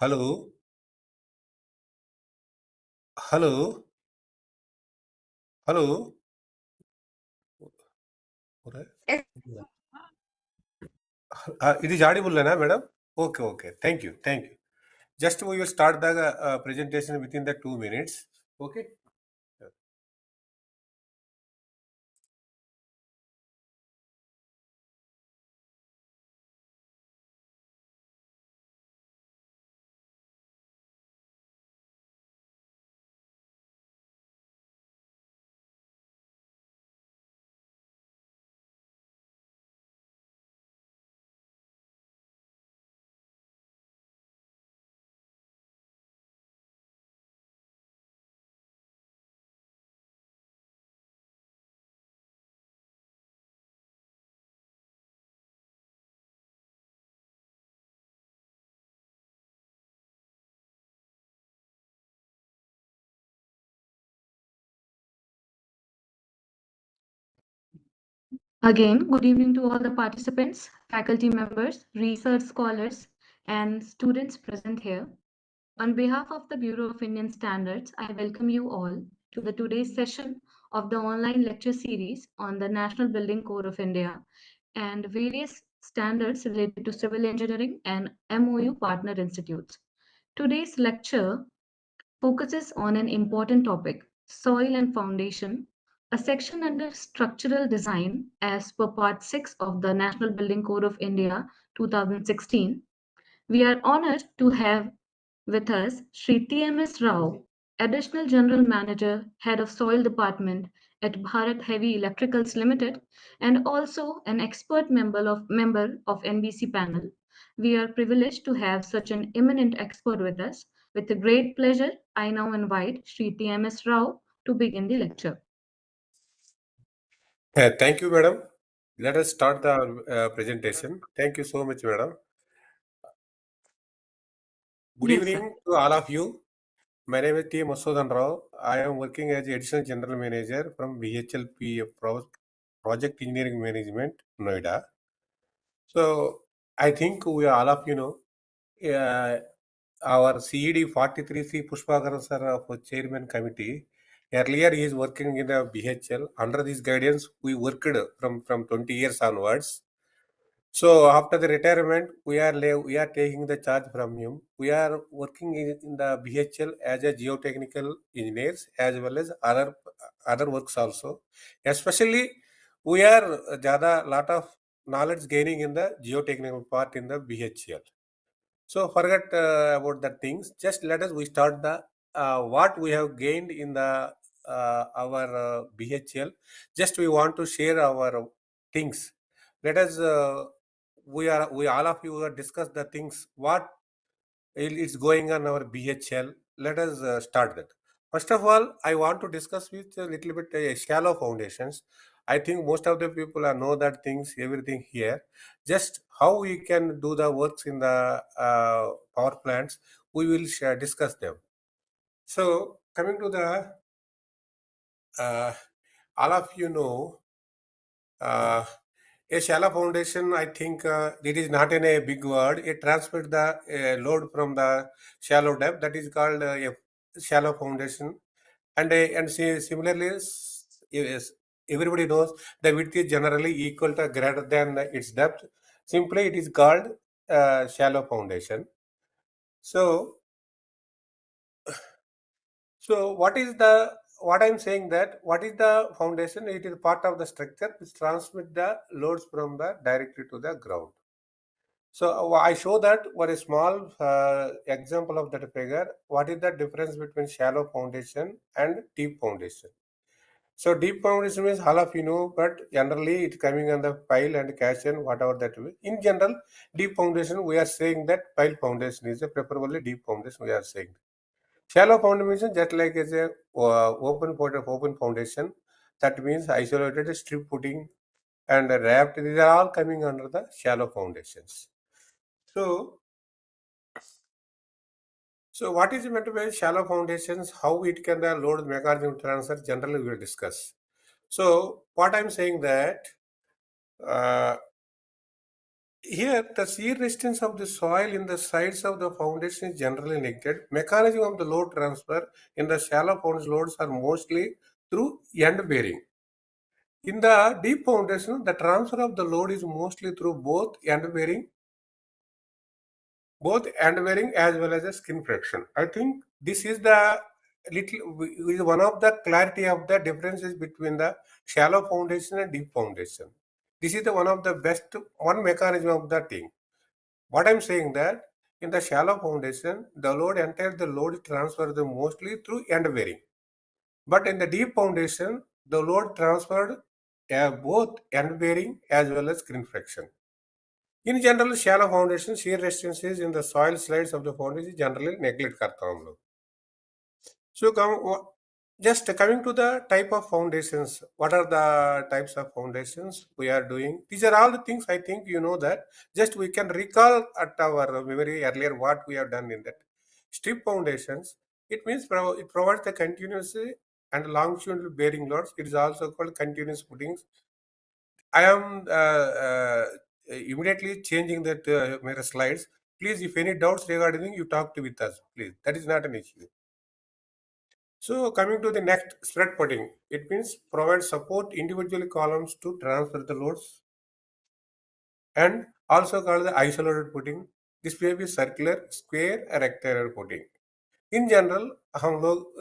Hello, hello, hello. What है? Yes. It is audible, na, madam? Okay, okay. Thank you, thank you. Just we will start the presentation within the 2 minutes. Okay. Again, good evening to all the participants, faculty members, research scholars, and students present here. On behalf of the Bureau of Indian Standards, I welcome you all to the today's session of the online lecture series on the National Building Code of India and various standards related to civil engineering and MOU partner institutes. Today's lecture focuses on an important topic, soil and foundation, a section under structural design as per Part 6 of the National Building Code of India 2016. We are honored to have with us Shri TMS Rao, Additional General Manager, Head of Soil Department at Bharat Heavy Electricals Limited, and also an expert member of NBC panel. We are privileged to have such an eminent expert with us. With a great pleasure, I now invite Shri TMS Rao to begin the lecture. Thank you, madam. Let us start the presentation. Thank you so much, madam. Good Yes, sir. evening to all of you. My name is T. Masodan Rao. I am working as Additional General Manager from BHLP Project Engineering Management, Noida. So I think we all of you know uh, our CED 43C Pushpagaran sir of Chairman Committee. Earlier he is working in the BHL. Under this guidance, we worked from 20 years onwards. So after the retirement, we are taking the charge from him. We are working in the BHL as a geotechnical engineers as well as other works also. Especially, we are jada lot of knowledge gaining in the geotechnical part in the BHL. So forget about the things. Just let us we start the what we have gained in the our BHL. Just we want to share our things. Let us we all of you discuss the things what is going on our BHL. Let us start that. First of all, I want to discuss with a little bit shallow foundations. I think most of the people are know that things, everything here. Just how we can do the works in the power plants, we will discuss them. So coming to the uh, all of you know. A shallow foundation, I think it is not in a big word. It transfers the load from the shallow depth. That is called a shallow foundation. Similarly, yes, everybody knows the width is generally equal to greater than its depth. Simply, it is called shallow foundation. So, so what I'm saying that what is the foundation? It is part of the structure which transmit the loads from the directly to the ground. So I show that for a small example of that figure. What is the difference between shallow foundation and deep foundation? So deep foundation means all of you know, but generally it's coming on the pile and caisson, whatever that way. In general, deep foundation we are saying that pile foundation is a preferably deep foundation. We are saying shallow foundation just like as a open foundation. That means isolated strip putting and raft. These are all coming under the shallow foundations. So So what is meant by shallow foundations? How it can the load mechanism transfer? Generally, we will discuss. So what I'm saying that uh, Here, the shear resistance of the soil in the sides of the foundation is generally neglected. Mechanism of the load transfer in the shallow foundation loads are mostly through end bearing. In the deep foundation, the transfer of the load is mostly through both end bearing as well as the skin friction. I think this is the is one of the clarity of the differences between the shallow foundation and deep foundation. This is the one of the best one mechanism of the thing. What I'm saying that in the shallow foundation, the load is transferred mostly through end bearing. But in the deep foundation, the load transferred both end bearing as well as skin friction. In general, shallow foundation shear resistances in the soil slides of the foundation generally neglect करता हूँ हम लोग. So just coming to the type of foundations, what are the types of foundations we are doing? These are all the things I think you know that. Just we can recall at our memory earlier what we have done in that. Strip foundations, it means it provides the continuous and longitudinal bearing loads. It is also called continuous footings. I am immediately changing that my slides. Please, if any doubts regarding, you talk to with us, please. That is not an issue. So coming to the next, spread putting, it means provide support individual columns to transfer the loads, and also called the isolated putting. This may be circular, square, or rectangular putting. In general, हम लोग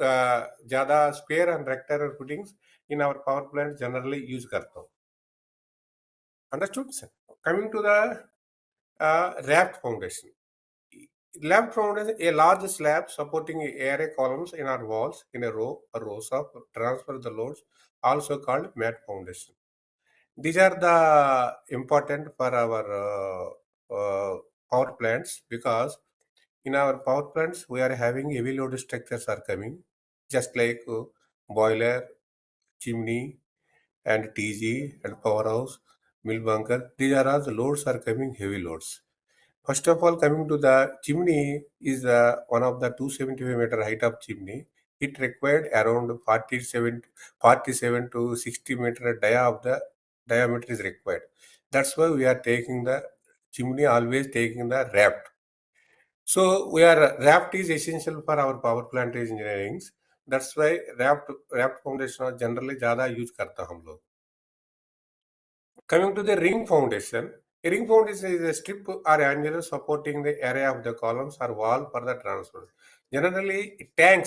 ज़्यादा square and rectangular puttings in our power plant generally use करते हैं. Understood, sir? Coming to the raft foundation. Raft foundation, a large slab supporting array columns in our walls in a row or rows of transfer the loads, also called mat foundation. These are the important for our power plants, because in our power plants we are having heavy load structures are coming, just like boiler, chimney, and TG and powerhouse, mill bunker. These are all the loads are coming heavy loads. First of all, coming to the chimney is one of the 275-meter height of chimney. It required around 47 to 60 meter diameter is required. That's why we are taking the chimney, always taking the raft. So we are raft is essential for our power plant engineering. That's why raft foundation are generally ज़्यादा use करता हम लोग. Coming to the ring foundation, a ring foundation is a strip or angular supporting the area of the columns or wall for the transfer. Generally, tank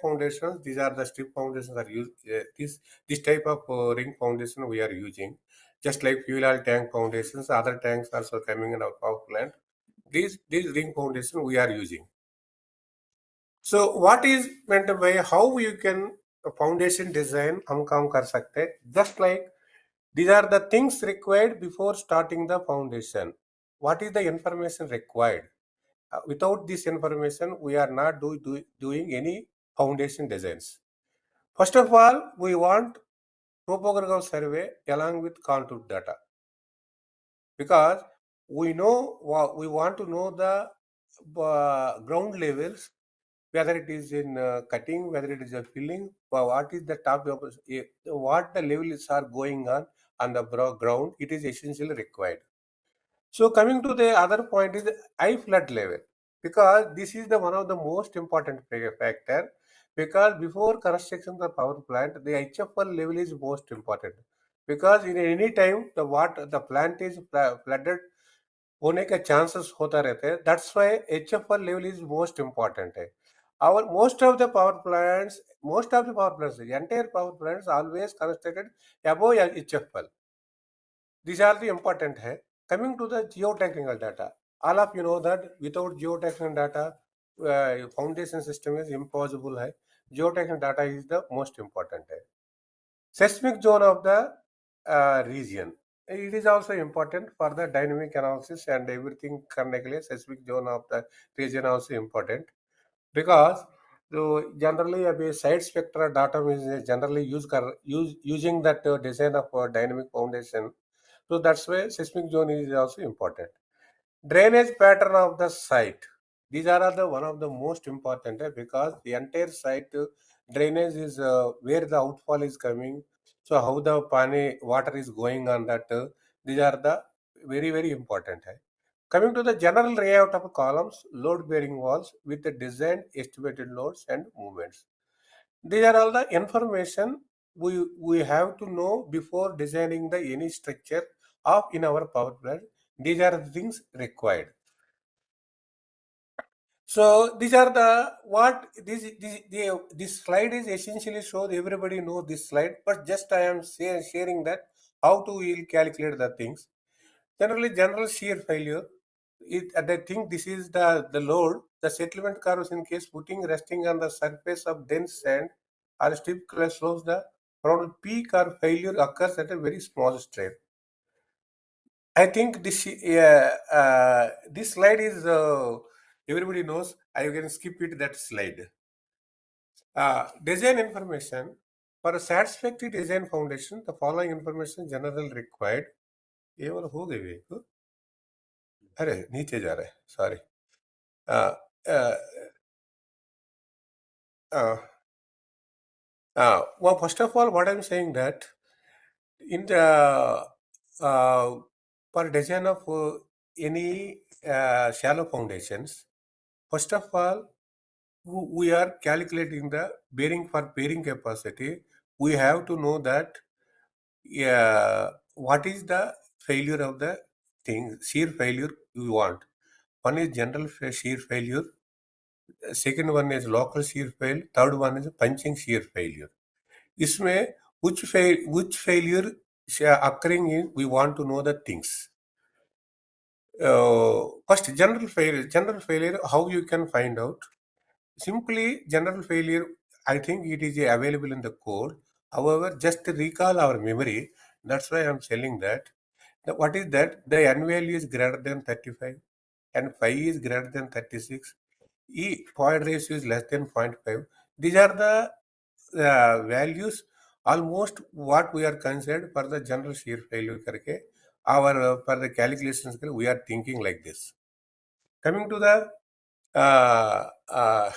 foundations, these are the strip foundations are used. This type of ring foundation we are using, just like fuel oil tank foundations. Other tanks also coming in our power plant. These ring foundation we are using. So, what is meant by how you can foundation design? हम काम कर सकते हैं. Just like these are the things required before starting the foundation. What is the information required? Without this information, we are not doing any foundation designs. First of all, we want topographical survey along with contour data, because we want to know the ground levels, whether it is in cutting, whether it is a filling, what is the what the levels are going on the ground. It is essentially required. So coming to the other point is eye flood level, because this is the one of the most important factor, because before construction of the power plant, the HFL level is most important, because in any time the plant is flooded होने का chances होता रहते हैं. That's why HFL level is most important है. Most of the power plants, the entire power plants always constructed above HFL. These are the important hai. Coming to the geotechnical data, all of you know that without geotechnical data, foundation system is impossible hai. Geotechnical data is the most important hai. Seismic zone of the region. It is also important for the dynamic analysis and everything. Connectly, seismic zone of the region also important, because so generally a side spectra data is generally using that design of dynamic foundation. So that's why seismic zone is also important. Drainage pattern of the site. These are the one of the most important because the entire site drainage is where the outfall is coming. So how the pani water is going on that. These are the very important. Coming to the general layout of columns, load-bearing walls with the designed estimated loads and movements. These are all the information we have to know before designing the any structure of in our power plant. These are the things required. So these are the what this slide is essentially shows everybody know this slide, but just I am sharing that how to will calculate the things. Generally, general shear failure. And I think this is the load. The settlement curves in case footing resting on the surface of dense sand or steep cliff slopes, the around peak or failure occurs at a very small strain. I think this slide is everybody knows. I can skip it that slide. Design information for a satisfactory design foundation. The following information generally required. ये वाला हो गई वे अरे नीचे जा रहा है sorry uh, uh, uh, well, first of all, what I'm saying that in the for design of any shallow foundations, first of all, we are calculating the bearing for bearing capacity. We have to know that what is the failure of the thing, shear failure we want. One is general shear failure. Second one is local shear failure. Third one is punching shear failure. इसमें which failure occurring in we want to know the things. First, general failure, how you can find out? Simply, general failure, I think it is available in the code. However, just to recall our memory, that's why I'm telling that. What is that? The n value is greater than 35 and phi is greater than 36. Point ratio is less than zero point 0.5. These are the values almost what we are considered for the general shear failure करके our for the calculations we are thinking like this. Coming to the uh, uh,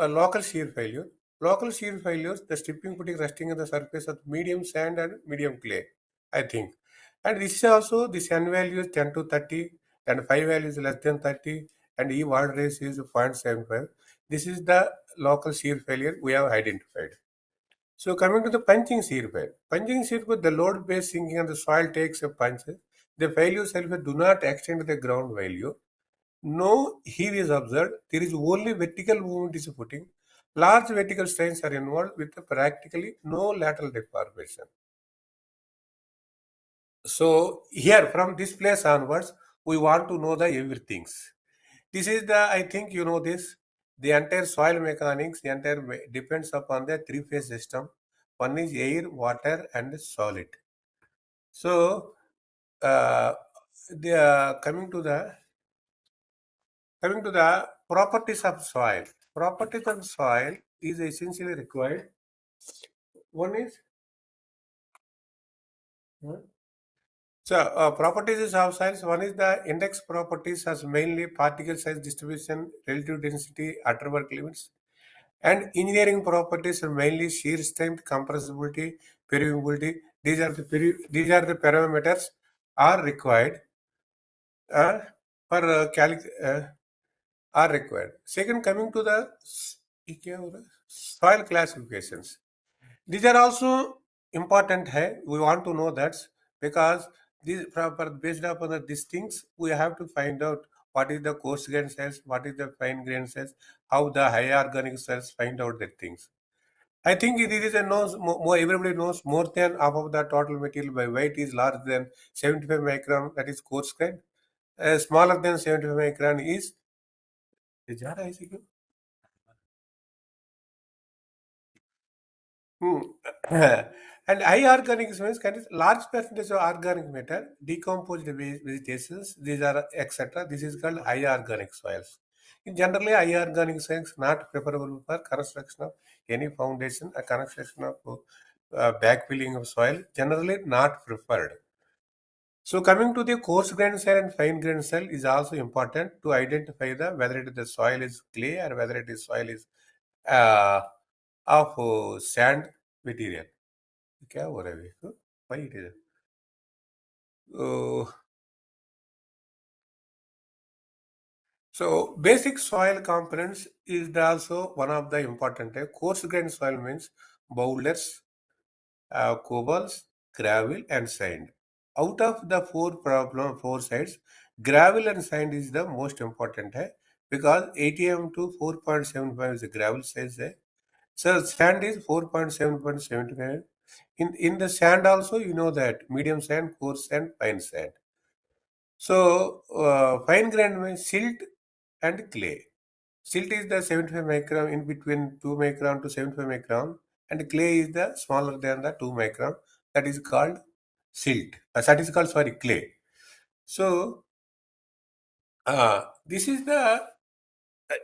local shear failure. Local shear failures, the stripping putting resting on the surface of medium sand and medium clay, I think. And this is also this n value is 10 to 30 and phi value is less than 30 and E word ratio is 0.75. This is the local shear failure we have identified. So coming to the punching shear failure. Punching shear failure, the load base sinking on the soil takes a punch. The failure self do not extend to the ground value. No heave is observed. There is only vertical movement is footing. Large vertical strains are involved with practically no lateral deformation. So here from this place onwards, we want to know the everything. This is the, I think you know this, the entire soil mechanics, the entire depends upon the three-phase system. One is air, water, and solid. So coming to the properties of soil. Properties of soil is essentially required. One is properties of soils. One is the index properties as mainly particle size distribution, relative density, outer work limits, and engineering properties are mainly shear strength, compressibility, permeability. These are the parameters are required uh, for are required. Second, coming to the soil classifications. These are also important. Hai. We want to know that because these based upon these things, we have to find out what is the coarse grain cells, what is the fine grain cells, how the high organic cells find out the things. I think it is a knows more everybody knows more than half of the total material by weight is larger than 75 micron, that is coarse grain. Smaller than 75 micron is जा रहा है इसी को? Hmm. And high organic means kind of large percentage of organic matter, decomposed vegetations, these are etc. This is called high organic soils. In generally, high organic soils not preferable for construction of any foundation, a construction of backfilling of soil, generally not preferred. So coming to the coarse grain soil and fine grain soil is also important to identify the whether it is the soil is clay or whether it is soil is uh, of sand material. क्या हो रहा है भाई? Why it is? So basic soil components is also one of the important. Coarse grained soil means boulders, cobbles, gravel, and sand. Out of the four sides, gravel and sand is the most important because 80 to 4.75 is the gravel size. So sand is 4.7.75. In the sand also, you know that medium sand, coarse sand, fine sand. So fine grained means silt and clay. Silt is the 75 micron, in between 2 micron to 75 micron, and clay is the smaller than the 2 micron. That is called silt. That is called, sorry, clay. So this is the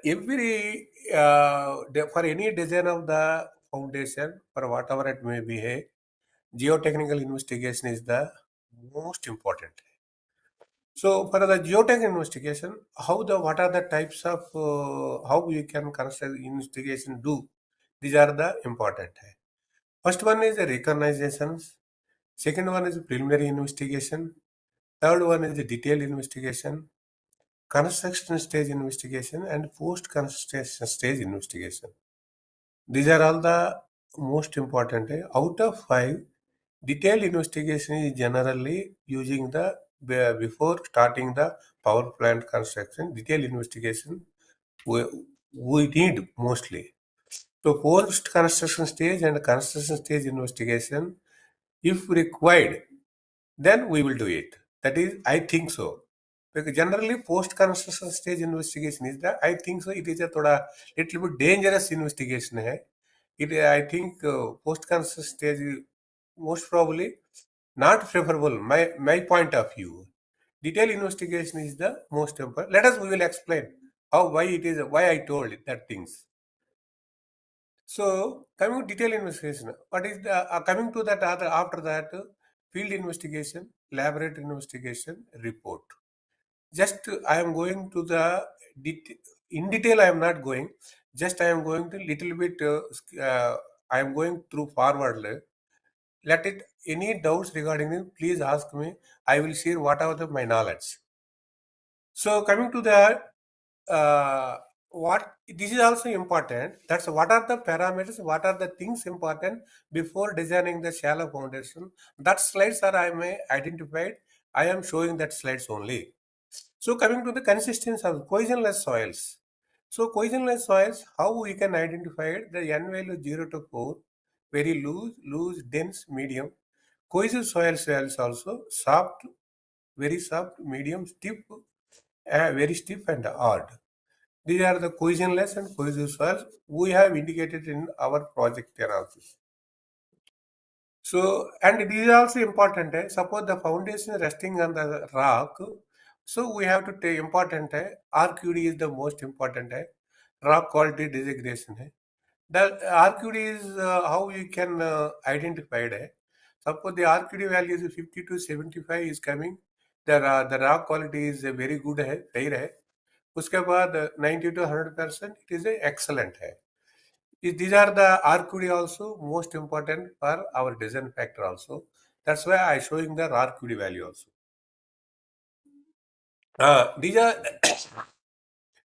every for any design of the foundation, for whatever it may be, geotechnical investigation is the most important. So for the geotech investigation, what are the types of how you can construct investigation do? These are the important. First one is the recognitions. Second one is preliminary investigation. Third one is the detailed investigation, construction stage investigation, and post construction stage investigation. These are all the most important. Out of five, detailed investigation is generally using the before starting the power plant construction. Detailed investigation we, we need mostly. So post construction stage and construction stage investigation, if required, then we will do it. That is, I think so. Because generally post construction stage investigation is the, I think so, it is a thoda little bit dangerous investigation hai. I think post construction stage is most probably not preferable. My point of view. Detailed investigation is the most important. Let us, we will explain how, why it is, why I told it, that things. So coming to detailed investigation, what is the coming to that other after that field investigation, laboratory investigation, report. Just I am going to the in detail. I am not going. Just I am going to little bit. I am going through forward. Let it any doubts regarding it, please ask me. I will share whatever my knowledge. So coming to the what this is also important. That's what are the parameters, what are the things important before designing the shallow foundation. That slides are I may identified. I am showing that slides only. So coming to the consistency of cohesionless soils. So cohesionless soils, how we can identify it? The N value 0 to 4, very loose, dense, medium. Cohesive soils also soft, very soft, medium, stiff, very stiff and hard. These are the cohesionless and cohesive soils we have indicated in our project analysis. So, and it is also important. Suppose the foundation is resting on the rock, so we have to take important. RQD is the most important. Rock quality designation. The RQD is how you can identify it. Suppose the RQD value is 50 to 75 is coming. The rock quality is very good है, सही है. उसके बाद 90 to 100% it is excellent है. These are the RQD also most important for our design factor also. That's why I showing the RQD value also. These are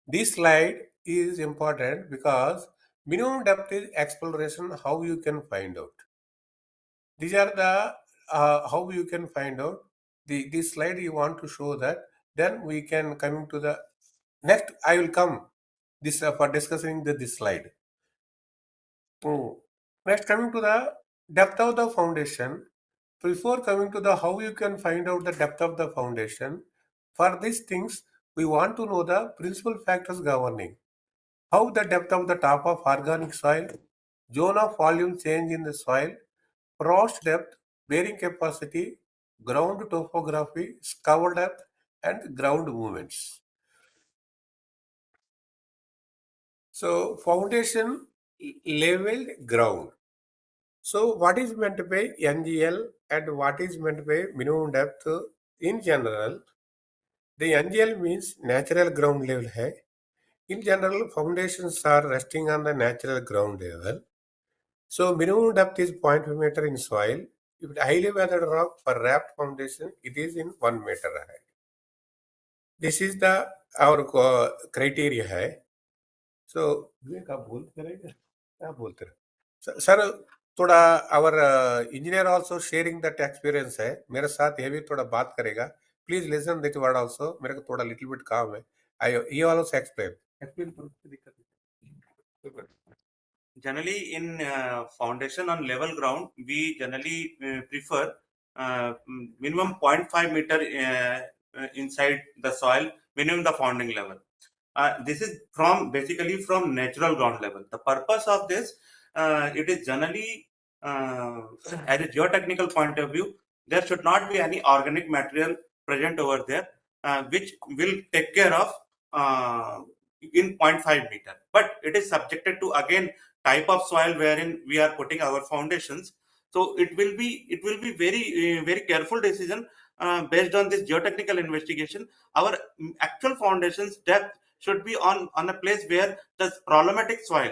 this slide is important because minimum depth is exploration. How you can find out? These are the how you can find out. This slide you want to show that. Then we can coming to the next. I will come this for discussing this slide. Next, coming to the depth of the foundation. Before coming to the how you can find out the depth of the foundation, for these things we want to know the principal factors governing. How the depth of the top of organic soil, zone of volume change in the soil, frost depth, bearing capacity, ground topography, cover depth, and ground movements. So foundation leveled ground. So what is meant by NGL and what is meant by minimum depth in general? The NGL means natural ground level hai. In general, foundations are resting on the natural ground level. So minimum depth is 0.5 meter in soil. If it highly weathered rock for raft foundation, it is in 1 meter high. This is the और criteria है। सो विवेक आप बोलते रहेंगे, आप बोलते रहे sir. थोड़ा our engineer also sharing that experience है, मेरे साथ ये भी थोड़ा बात करेगा। Please listen that word also, मेरे को थोड़ा लिटिल बिट काम है। आई ये ऑल्सो एक्सप्लेन एक्सप्लेन दिक्कत है। Generally, in foundation on level ground, we generally prefer minimum 0.5 meter inside the soil, minimum the founding level. This is from basically from natural ground level. The purpose of this, it is generally as a geotechnical point of view, there should not be any organic material present over there, which will take care of in 0.5 meter. But it is subjected to again type of soil wherein we are putting our foundations. So it will be very careful decision based on this geotechnical investigation. Our actual foundations depth should be on a place where the problematic soil,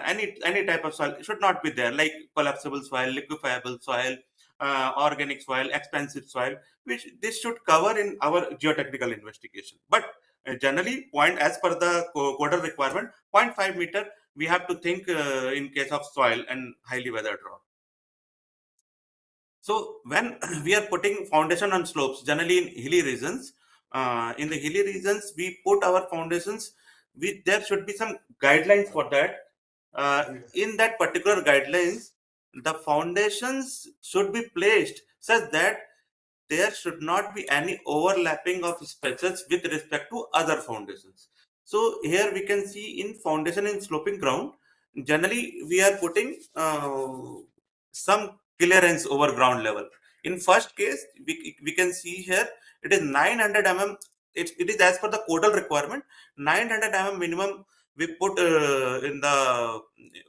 any type of soil should not be there, like collapsible soil, liquefiable soil, organic soil, expensive soil, which this should cover in our geotechnical investigation. But generally, point as per the coder requirement, 0.5 meter we have to think in case of soil and highly weathered rock. So when we are putting foundation on slopes, generally in hilly regions, in the hilly regions we put our foundations. There should be some guidelines for that. In that particular guidelines, the foundations should be placed such that there should not be any overlapping of spaces with respect to other foundations. So here we can see in foundation in sloping ground, generally we are putting some clearance over ground level. In first case, we can see here it is 900 mm. It is as per the codal requirement, 900 mm minimum we put in the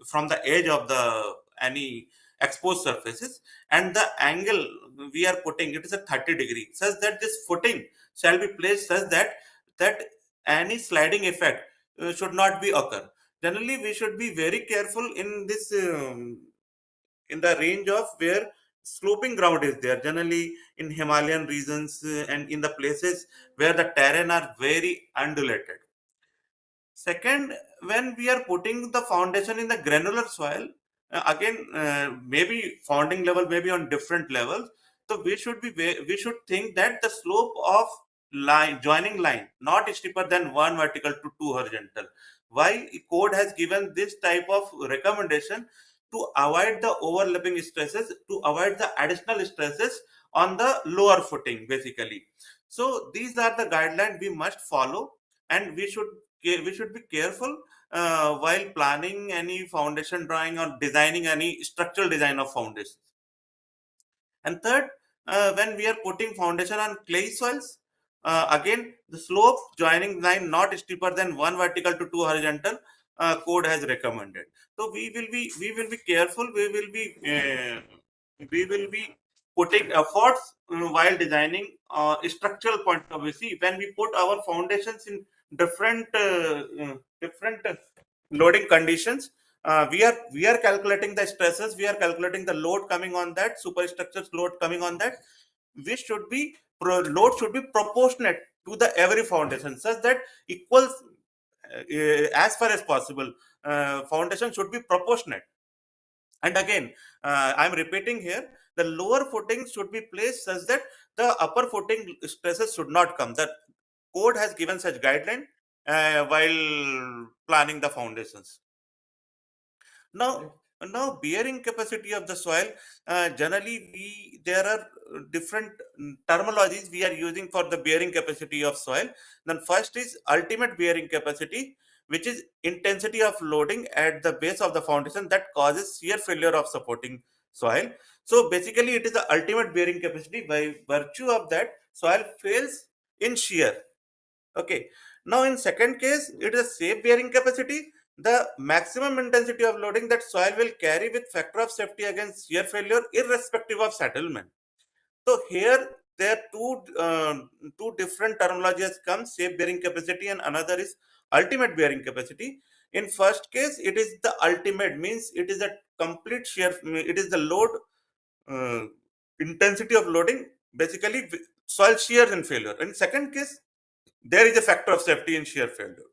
from the edge of the any exposed surfaces, and the angle we are putting it is a 30-degree, such that this footing shall be placed such that any sliding effect should not be occur. Generally, we should be very careful in this in the range of where sloping ground is there. Generally, in Himalayan regions and in the places where the terrain are very undulated. Second, when we are putting the foundation in the granular soil, maybe founding level may be on different levels. So we should think that the slope of line joining line not steeper than one vertical to two horizontal. Why code has given this type of recommendation? To avoid the overlapping stresses, to avoid the additional stresses on the lower footing, basically. So these are the guidelines we must follow, and we should be careful while planning any foundation drawing or designing any structural design of foundations. And third, when we are putting foundation on clay soils, again the slope joining line not steeper than one vertical to two horizontal, code has recommended. So we will be careful. We will be putting efforts while designing structural point of view. See, when we put our foundations in different loading conditions, we are calculating the stresses, we are calculating the load coming on that superstructures load coming on that. We should be load should be proportionate to the every foundation, such that equals as far as possible. Foundation should be proportionate. And again, I'm repeating here, the lower footing should be placed such that the upper footing stresses should not come. The code has given such guideline while planning the foundations. Now bearing capacity of the soil, generally there are different terminologies we are using for the bearing capacity of soil. Then first is ultimate bearing capacity, which is intensity of loading at the base of the foundation that causes shear failure of supporting soil. So basically it is the ultimate bearing capacity. By virtue of that, soil fails in shear. Okay. Now in second case, it is a safe bearing capacity, the maximum intensity of loading that soil will carry with factor of safety against shear failure irrespective of settlement. So here there are two different terminologies come, safe bearing capacity and another is ultimate bearing capacity. In first case, it is the ultimate, means it is a complete shear, it is the load uh, intensity of loading, basically soil shear and failure. In second case, there is a factor of safety in shear failure.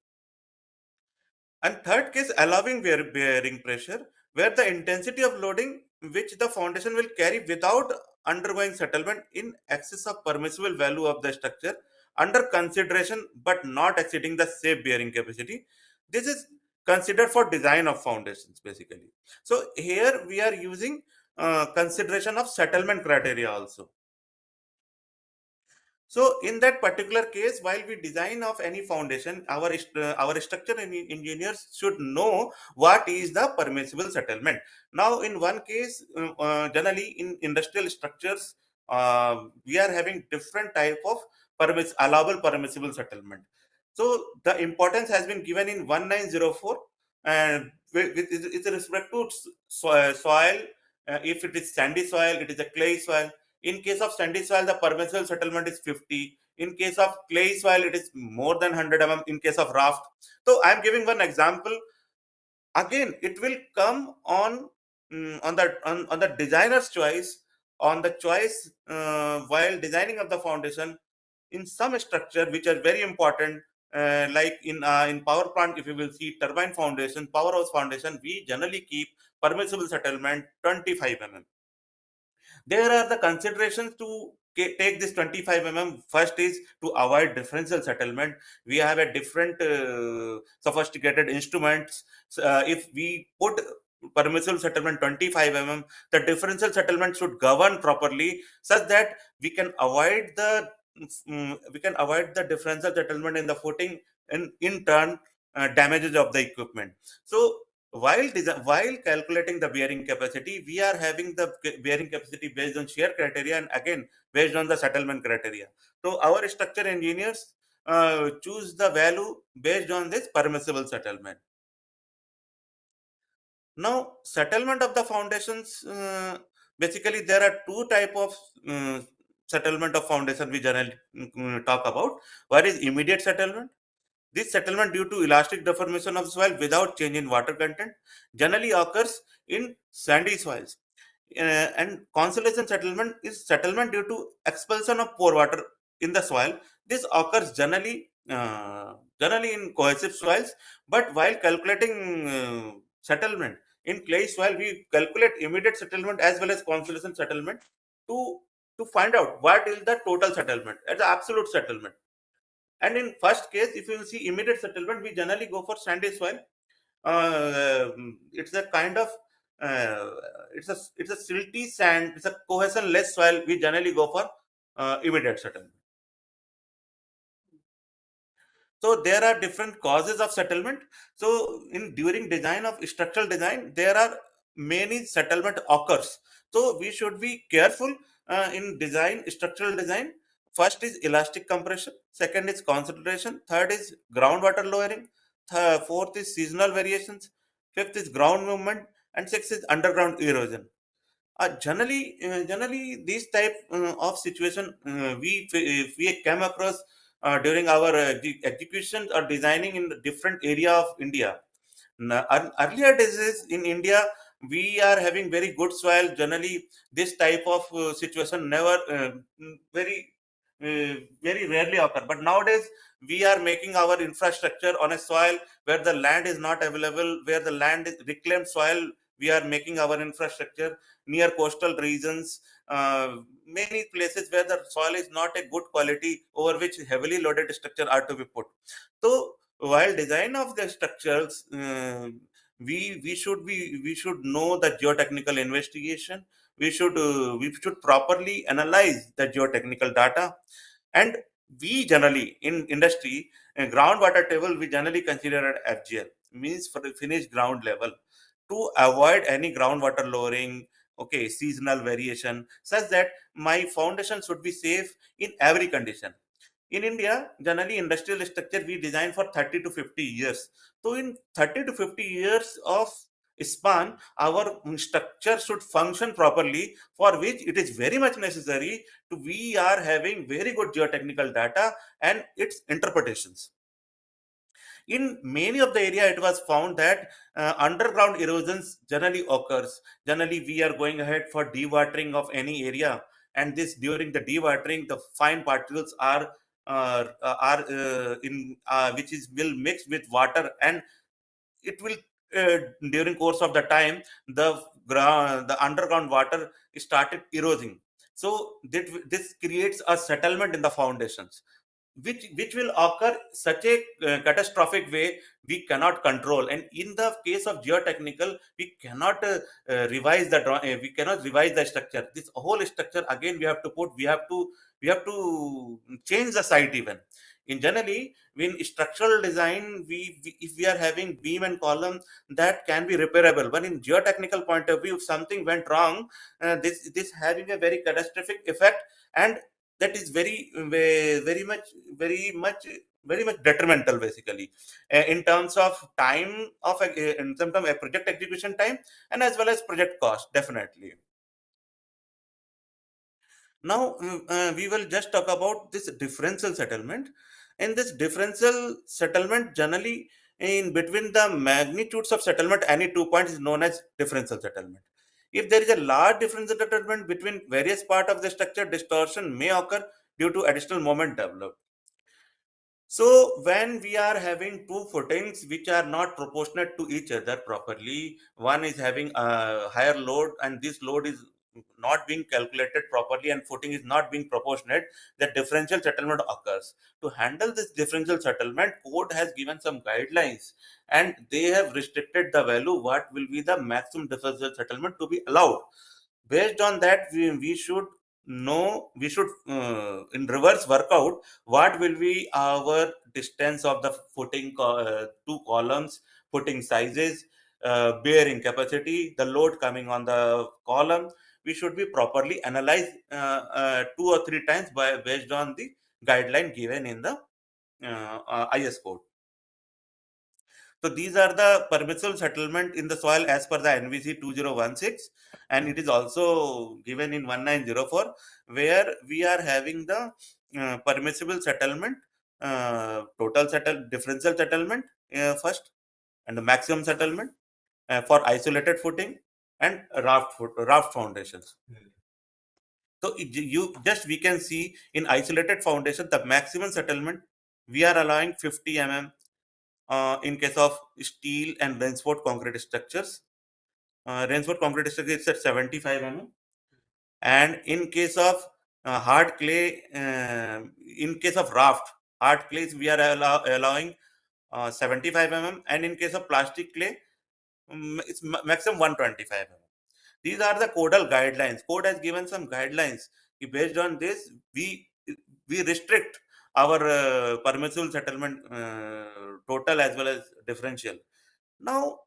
And third case, allowing bearing pressure, where the intensity of loading which the foundation will carry without undergoing settlement in excess of permissible value of the structure under consideration but not exceeding the safe bearing capacity. This is considered for design of foundations basically. So here we are using consideration of settlement criteria also. So in that particular case, while we design of any foundation, our structure engineers should know what is the permissible settlement. Now, in one case, generally in industrial structures, we are having different type of allowable permissible settlement. So the importance has been given in 1904, and with respect to soil, if it is sandy soil, it is a clay soil. In case of sandy soil, the permissible settlement is 50. In case of clay soil, it is more than 100 mm. In case of raft, so I am giving one example. Again, it will come on on the designer's choice, on the choice while designing of the foundation. In some structure which are very important, like in power plant, if you will see turbine foundation, powerhouse foundation, we generally keep permissible settlement 25 mm. There are the considerations to take this 25 mm. First is to avoid differential settlement. We have a different sophisticated instruments. If we put permissible settlement 25 mm, the differential settlement should govern properly such that we can avoid the differential settlement in the footing, and in turn damages of the equipment. So while calculating the bearing capacity, we are having the bearing capacity based on shear criteria and again based on the settlement criteria. So our structure engineers choose the value based on this permissible settlement. Now, settlement of the foundations, basically there are two type of settlement of foundation we generally talk about. One is immediate settlement. This settlement due to elastic deformation of soil without change in water content generally occurs in sandy soils. And consolidation settlement is settlement due to expulsion of pore water in the soil. This occurs generally in cohesive soils, but while calculating settlement in clay soil, we calculate immediate settlement as well as consolidation settlement to find out what is the total settlement, the absolute settlement. And in first case, if you will see immediate settlement, we generally go for sandy soil. It's a kind of uh, it's a silty sand, it's a cohesion less soil. We generally go for immediate settlement. So there are different causes of settlement. So in during design of structural design, there are many settlement occurs. So we should be careful in design, structural design. First is elastic compression. Second is concentration. Third is groundwater lowering. Fourth is seasonal variations. Fifth is ground movement, and sixth is underground erosion. Generally, these type of situation we came across during our execution or designing in different area of India. Earlier days in India, we are having very good soil. Generally, this type of situation never very rarely occur. But nowadays, we are making our infrastructure on a soil where the land is not available, where the land is reclaimed soil. We are making our infrastructure near coastal regions, many places where the soil is not a good quality, over which heavily loaded structure are to be put. So while design of the structures, we should know the geotechnical investigation. We should properly analyze the geotechnical data, and we generally in industry groundwater table we generally consider it FGL, means for the finished ground level, to avoid any groundwater lowering, okay, seasonal variation, such that my foundation should be safe in every condition. In India, generally industrial structure we design for 30 to 50 years. So in 30 to 50 years of span, our structure should function properly, for which it is very much necessary to we are having very good geotechnical data and its interpretations. In many of the area, it was found that underground erosions generally occurs. Generally, we are going ahead for dewatering of any area, and this during the dewatering, the fine particles are are in which is will mix with water, and it will during course of the time the underground water started eroding. So this creates a settlement in the foundations, which will occur such a catastrophic way we cannot control. And in the case of geotechnical, we cannot revise the we cannot revise the structure. This whole structure again we have to change the site even. In generally, in structural design, if we are having beam and column, that can be repairable. But in geotechnical point of view, if something went wrong, this having a very catastrophic effect, and that is very much very much very much detrimental basically, in terms of time of in terms of a project execution time, and as well as project cost, definitely. Now we will just talk about this differential settlement. In this differential settlement, generally in between the magnitudes of settlement, any 2 points is known as differential settlement. If there is a large differential settlement between various part of the structure, distortion may occur due to additional moment developed. So when we are having two footings which are not proportionate to each other properly, one is having a higher load and this load is not being calculated properly and footing is not being proportionate, the differential settlement occurs. To handle this differential settlement, code has given some guidelines, and they have restricted the value what will be the maximum differential settlement to be allowed. Based on that, we should know, we should in reverse work out what will be our distance of the footing, two columns, footing sizes, bearing capacity, the load coming on the column. We should be properly analyzed 2 or 3 times based on the guideline given in the IS code. So these are the permissible settlement in the soil as per the NBC 2016, and it is also given in 1904, where we are having the permissible settlement, differential settlement first, and the maximum settlement for isolated footing and raft foundations. So we can see in isolated foundation the maximum settlement we are allowing 50 mm in case of steel and reinforced concrete structures. Reinforced concrete structure is at 75 mm. And in case of hard clay, in case of raft, hard clays, we are allowing 75 mm. And in case of plastic clay, it's maximum 125 mm. These are the codal guidelines. Code has given some guidelines. Based on this, we restrict our permissible settlement total as well as differential. Now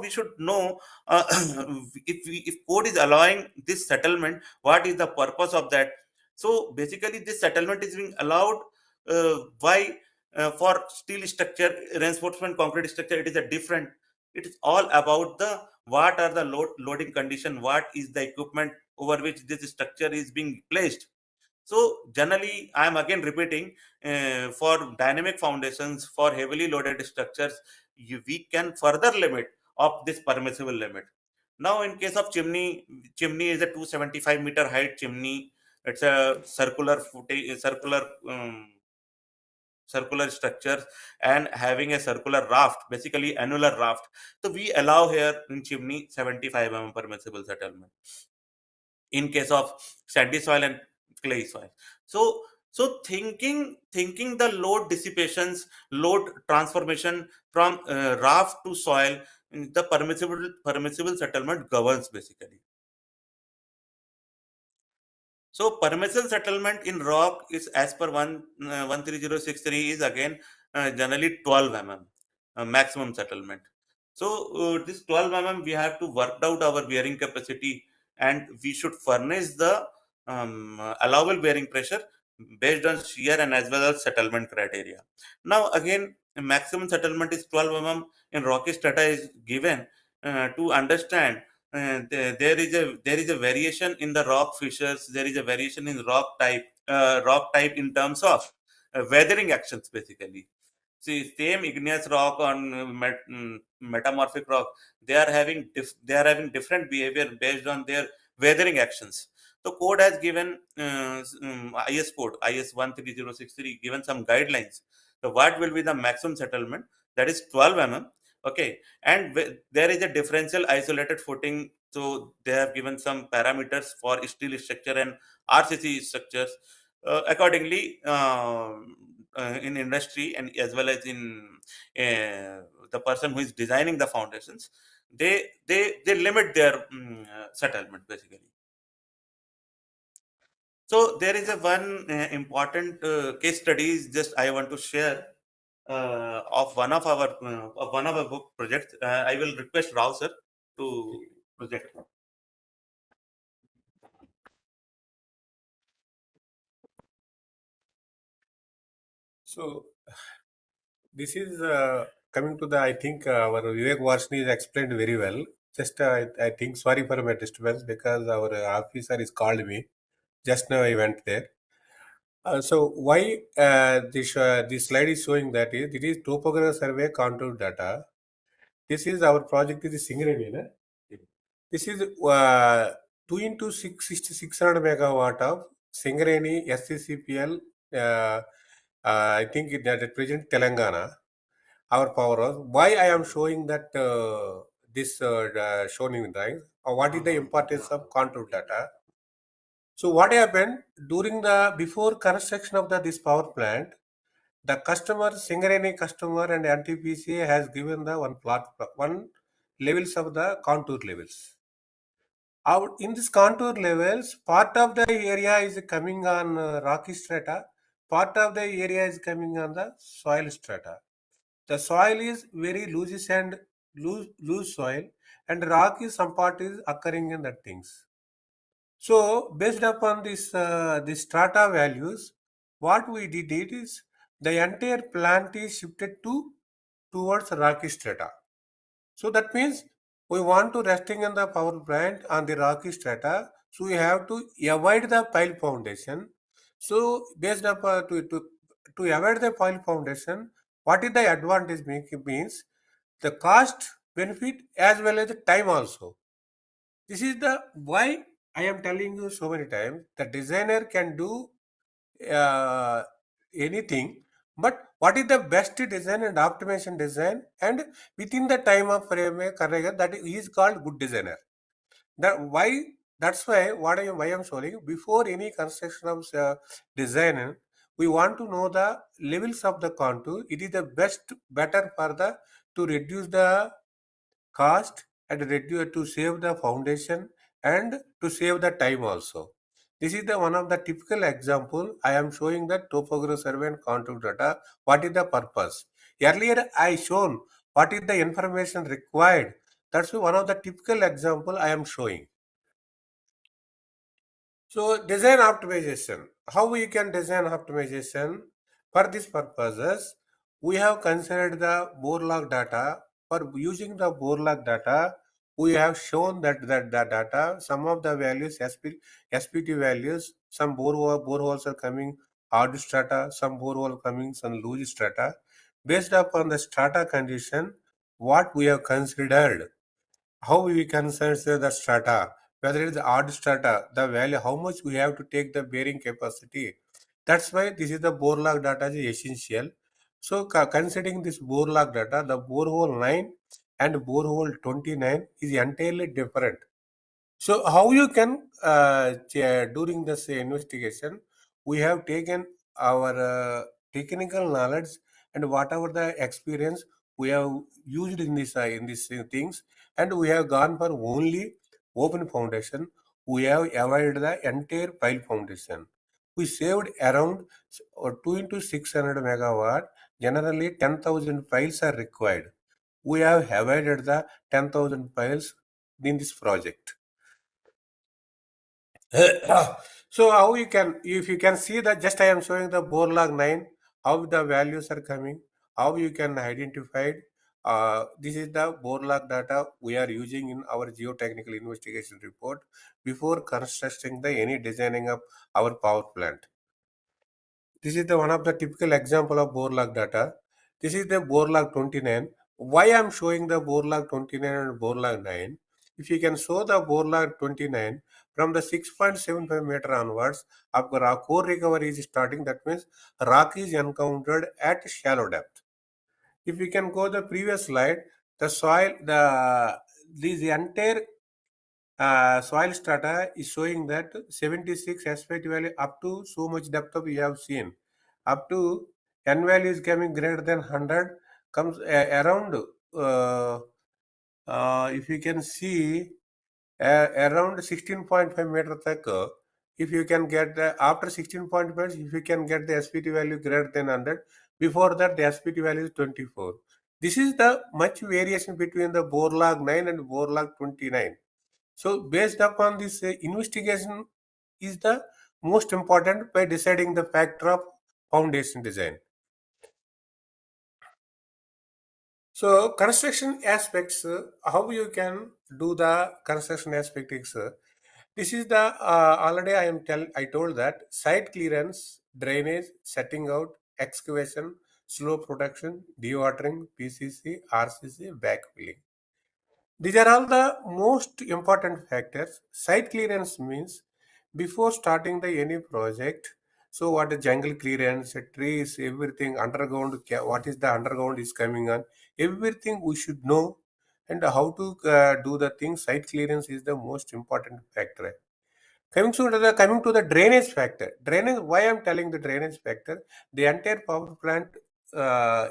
we should know if code is allowing this settlement, what is the purpose of that. So basically this settlement is being allowed why for steel structure, reinforcement concrete structure, it is a different. It is all about the what are the loading condition, what is the equipment over which this structure is being placed. So generally, I am again repeating, for dynamic foundations, for heavily loaded structures, we can further limit of this permissible limit. Now, in case of chimney is a 275-meter height chimney. It's a circular structure and having a circular raft, basically annular raft. So we allow here in chimney 75 permissible settlement in case of sandy soil and clay soil. So thinking the load dissipations, load transformation from raft to soil, the permissible settlement governs basically. So permissible settlement in rock is as per 13063 is again generally 12 mm maximum settlement. So this 12 mm we have to work out our bearing capacity, and we should furnish the allowable bearing pressure based on shear and as well as settlement criteria. Now again, maximum settlement is 12 mm in rocky strata is given to understand. There is a variation in the rock fissures. There is a variation in rock type in terms of weathering actions basically. See, same igneous rock on metamorphic rock, they are having different behavior based on their weathering actions. The code has given IS code, IS 13063, given some guidelines. So what will be the maximum settlement? That is 12 mm. Okay, and there is a differential isolated footing. So they have given some parameters for steel structure and RCC structures. Accordingly, in industry and as well as in the person who is designing the foundations, they limit their settlement basically. So there is a one important case studies just I want to share of one of our book projects. I will request Rao sir to project. So this is coming to the, I think our Vivek Varshney has explained very well. Just I think, sorry for my disturbance because our officer is called me. Just now I went there. So why this slide is showing that is it is topographical survey contour data. This is our project is Singareni. Na? This is 2 into 600 megawatt of Singareni SCCPL. Uh, I think it at present Telangana. Our power house. Why I am showing that this shown in drawing? What is the importance of contour data? So what happened during the before construction of this power plant? The customer, Singareni customer and NTPC has given the one levels of the contour levels. Out in this contour levels, part of the area is coming on rocky strata, part of the area is coming on the soil strata. The soil is very loose and loose soil, and rock is some part is occurring in the things. So based upon this strata values, what we did it is the entire plant is shifted towards rocky strata. So that means we want to resting in the power plant on the rocky strata. So we have to avoid the pile foundation. So based upon to avoid the pile foundation, what is the advantage means the cost benefit as well as the time also. This is the why I am telling you so many times. The designer can do uh, anything, but what is the best design and optimization design, and within the time of frame correct, that he is called good designer. That why that's why why I'm showing before any construction of design, we want to know the levels of the contour. It is the better for the to reduce the cost and reduce to save the foundation and to save the time also. This is the one of the typical example. I am showing the topographic survey and contour data. What is the purpose? Earlier I shown what is the information required. That's one of the typical example I am showing. So design optimization. How we can design optimization? For these purposes, we have considered the bore log data. For using the bore log data, we have shown that the data, some of the values, SPT values, some boreholes are coming hard strata, some borehole coming some loose strata. Based upon the strata condition, what we have considered, how we can consider the strata, whether it is odd strata, the value, how much we have to take the bearing capacity. That's why this is the bore log data is essential. So considering this bore log data, the borehole 9 and borehole 29 is entirely different. So how you can during this investigation, we have taken our technical knowledge and whatever the experience we have used in these things, and we have gone for only open foundation. We have avoided the entire pile foundation. We saved around 2 into 600 megawatt. Generally, 10,000 piles are required. We have avoided the 10,000 piles in this project. So how you can, if you can see that just I am showing the bore log 9, how the values are coming, how you can identify it. This is the bore log data we are using in our geotechnical investigation report before constructing the any designing of our power plant. This is the one of the typical example of bore log data. This is the bore log 29. Why I am showing the bore log 29 and bore log 9? If you can show the bore log 29, From the 6.75 meter onwards, आपको core recovery is starting. That means rock is encountered at shallow depth. If we can go the previous slide, the soil, this entire soil strata is showing that 76 aspect value up to so much depth of we have seen. Up to n value is coming greater than 100, comes around, if you can see, around 16.5 meter tak, if you can get after 16.5, if you can get the SPT value greater than 100, before that the SPT value is 24. This is the much variation between the bore log 9 and bore log 29. So based upon this investigation is the most important by deciding the factor of foundation design. So construction aspects, how you can do the construction aspects. This is the already I told that site clearance, drainage, setting out, excavation, slope protection, dewatering, PCC, RCC, backfilling. These are all the most important factors. Site clearance means before starting the any project. So what is jungle clearance, trees, everything underground, what is the underground is coming on, everything we should know, and how to do the thing. Site clearance is the most important factor. Coming to the drainage factor. Drainage. Why I'm telling the drainage factor? The entire power plant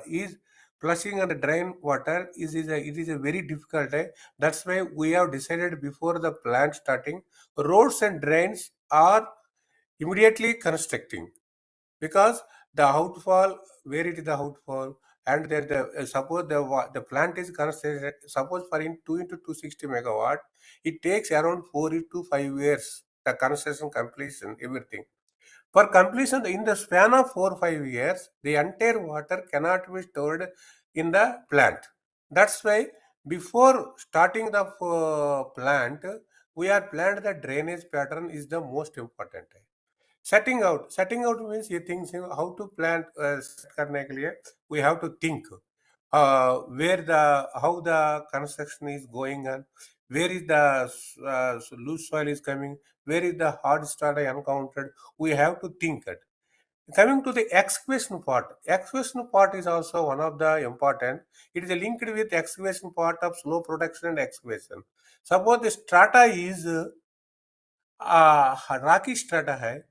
is flushing and drain water it is a very difficult. That's why we have decided before the plant starting, roads and drains are immediately constructing, because the outfall, where it is the outfall, and there the suppose the plant is constructed, suppose for in 2 into 260 megawatt, it takes around 4 to 5 years the construction completion everything. For completion in the span of 4 5 years, the entire water cannot be stored in the plant. That's why before starting the plant, we are planned the drainage pattern is the most important. Setting out means you think how to plant set करने के लिए we have to think where the how the construction is going on, where is the loose soil is coming, where is the hard strata encountered. We have to think it. Coming to the excavation part is also one of the important. It is linked with excavation part of slope protection and excavation. Suppose the strata is rocky strata hai,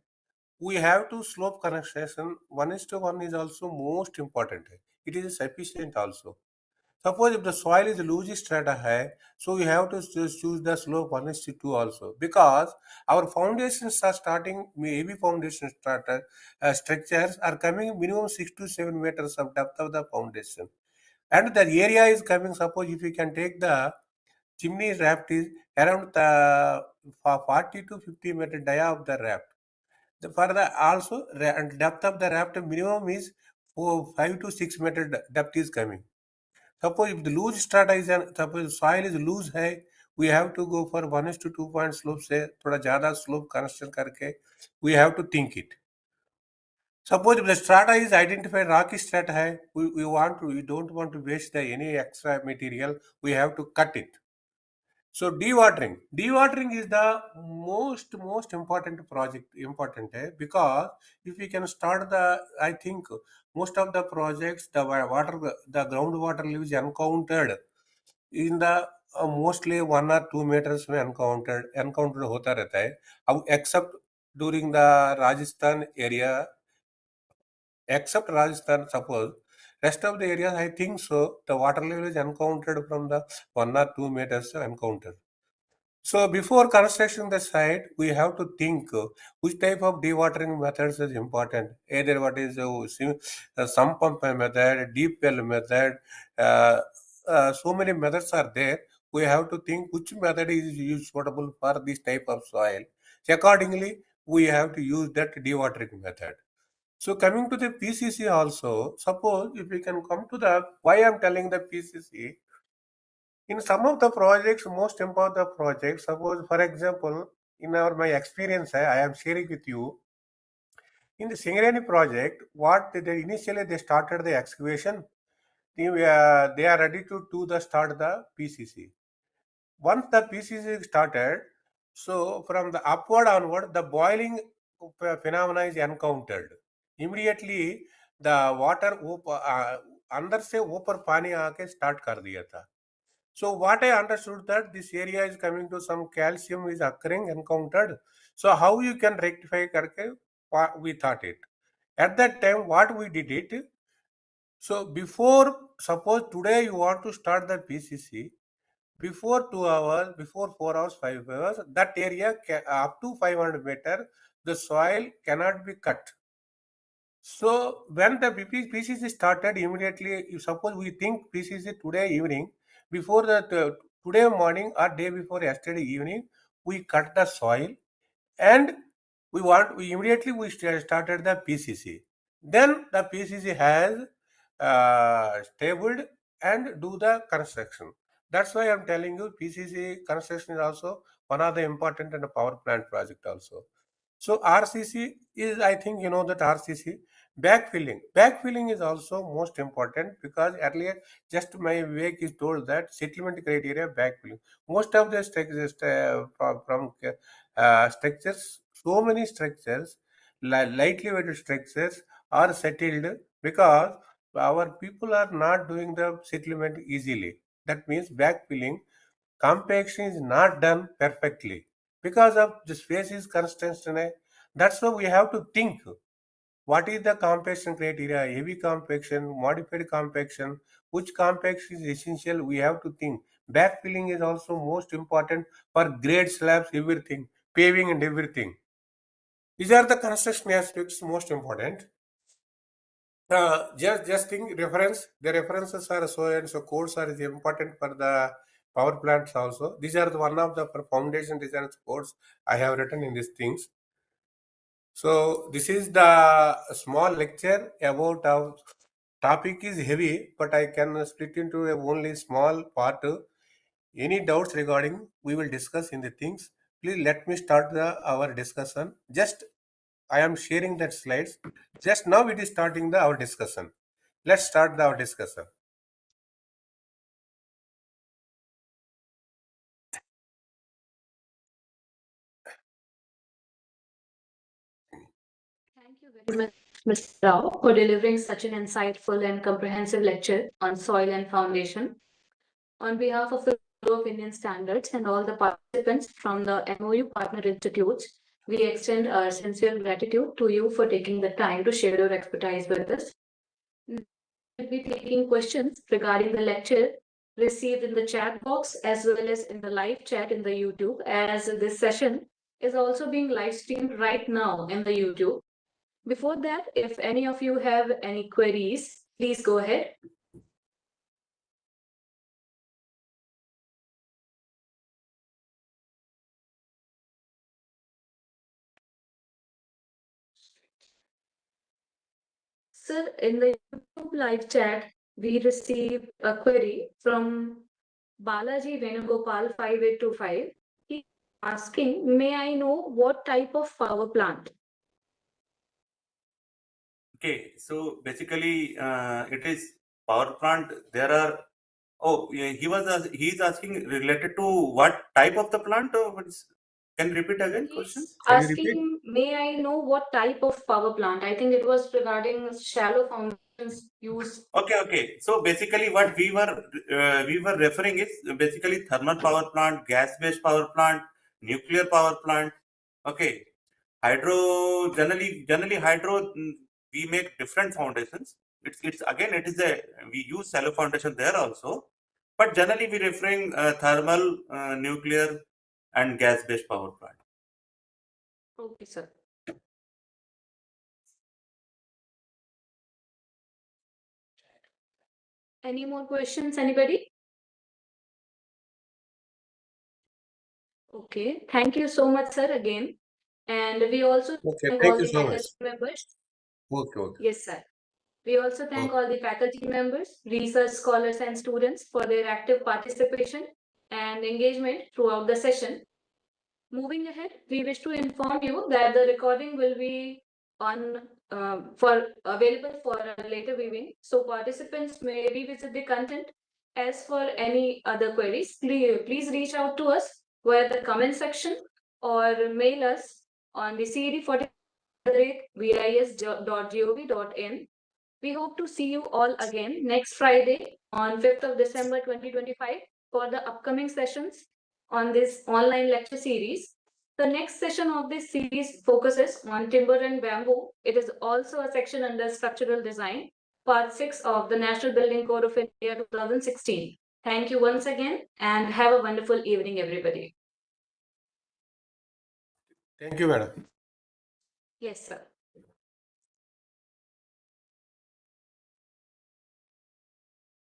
we have to slope construction 1:1 is also most important. It is sufficient also. Suppose if the soil is loose strata high, so we have to choose the slope 1:2 also, because our foundations are starting heavy foundation strata structures are coming minimum 6 to 7 meters of depth of the foundation, and the area is coming. Suppose if you can take the chimney raft is around the 40 to 50 meter dia of the raft. For the also and depth of the raft minimum is 5 to 6 meter depth is coming. Suppose if the loose strata is suppose soil is loose है, we have to go for 1:2 point slope से थोड़ा ज़्यादा slope construction करके we have to think it. Suppose if the strata is identified rocky strata है, we don't want to waste the any extra material, we have to cut it. So dewatering is the most important project because if we can start I think most of the projects the groundwater level is encountered in the mostly 1 or 2 meters में encountered होता रहता है. अब except during the Rajasthan area, except Rajasthan, suppose rest of the areas I think so the water level is encountered from the 1 or 2 meters encountered. So before constructing the site, we have to think which type of dewatering methods is important. Either what is sump pump method, deep well method. So many methods are there. We have to think which method is used suitable for this type of soil. So accordingly, we have to use that dewatering method. So coming to the PCC also, suppose if we can come to the why I'm telling the PCC. In some of the projects, most important projects, suppose for example, in my experience, I am sharing with you. In the Singareni project, what they initially they started the excavation. They are ready to do the start the PCC. Once the PCC started, So from the upward onward, the boiling phenomena is encountered. Immediately the water अंदर से ऊपर पानी आके start कर दिया था. So what I understood that this area is coming to some calcium is occurring encountered. So how you can rectify करके we thought it. At that time what we did it. So before suppose today you want to start the PCC. Before 2 hours, before 4 hours, 5 hours, that area up to 500 meter, the soil cannot be cut. So when the PCC started immediately, if suppose we think PCC today evening, before that today morning or day before yesterday evening, we cut the soil and we immediately we started the PCC. Then the PCC has stabled and do the construction. That's why I'm telling you PCC construction is also one of the important and power plant project also. So RCC is, I think you know that RCC backfilling. Backfilling is also most important because earlier just my Vivek is told that settlement criteria backfilling. Most of the structures structures, so many structures, lightly weighted structures are settled because our people are not doing the settlement easily. That means backfilling compaction is not done perfectly because of the space is constrained. That's why we have to think what is the compaction criteria, heavy compaction, modified compaction, which compaction is essential, we have to think. Backfilling is also most important for grade slabs, everything, paving and everything. These are the construction aspects most important. Just think reference. The references are so and so codes are important for the power plants also. These are the one of the foundation design codes I have written in these things. So this is the small lecture about our topic is heavy, but I can split into a only small part. Any doubts regarding we will discuss in the things. Please let me start our discussion. Just I am sharing that slides. Just now it is starting our discussion. Let's start our discussion. Thank you very much, Mr. Rao, for delivering such an insightful and comprehensive lecture on soil and foundation. On behalf of the Bureau of Indian Standards and all the participants from the MOU partner institutes, we extend our sincere gratitude to you for taking the time to share your expertise with us. We'll be taking questions regarding the lecture received in the chat box as well as in the live chat in the YouTube, as this session is also being live streamed right now in the YouTube. Before that, if any of you have any queries, please go ahead. Sir, in the YouTube live chat, we received a query from Balaji Venugopal 5825. He asking, may I know what type of power plant? Okay, so basically, it is power plant. There are. Oh, yeah, he's asking related to what type of the plant, or what is? Can you repeat again question? He's Can you repeat? asking, may I know what type of power plant? I think it was regarding shallow foundations used. Okay. So basically, what we were referring is basically thermal power plant, gas-based power plant, nuclear power plant. Okay, hydro generally hydro we make different foundations. It's again it is a we use shallow foundation there also, but generally we referring thermal, nuclear, and gas-based power plant. Okay, sir. Any more questions, anybody? Okay, thank you so much, sir, again. And we also Okay, thank thank all you the so much. faculty members. Okay. Yes, sir. We also thank Okay. all the faculty members, research scholars, and students for their active participation and engagement throughout the session. Moving ahead, we wish to inform you that the recording will be on for available for a later viewing. So participants may revisit the content. As for any other queries, please reach out to us via the comment section or mail us on the cd40@vis.gov.in. We hope to see you all again next Friday on 5th of December 2025 for the upcoming sessions on this online lecture series. The next session of this series focuses on timber and bamboo. It is also a section under structural design, part 6 of the National Building Code of India 2016. Thank you once again and have a wonderful evening, everybody. Thank you, madam. Yes, sir.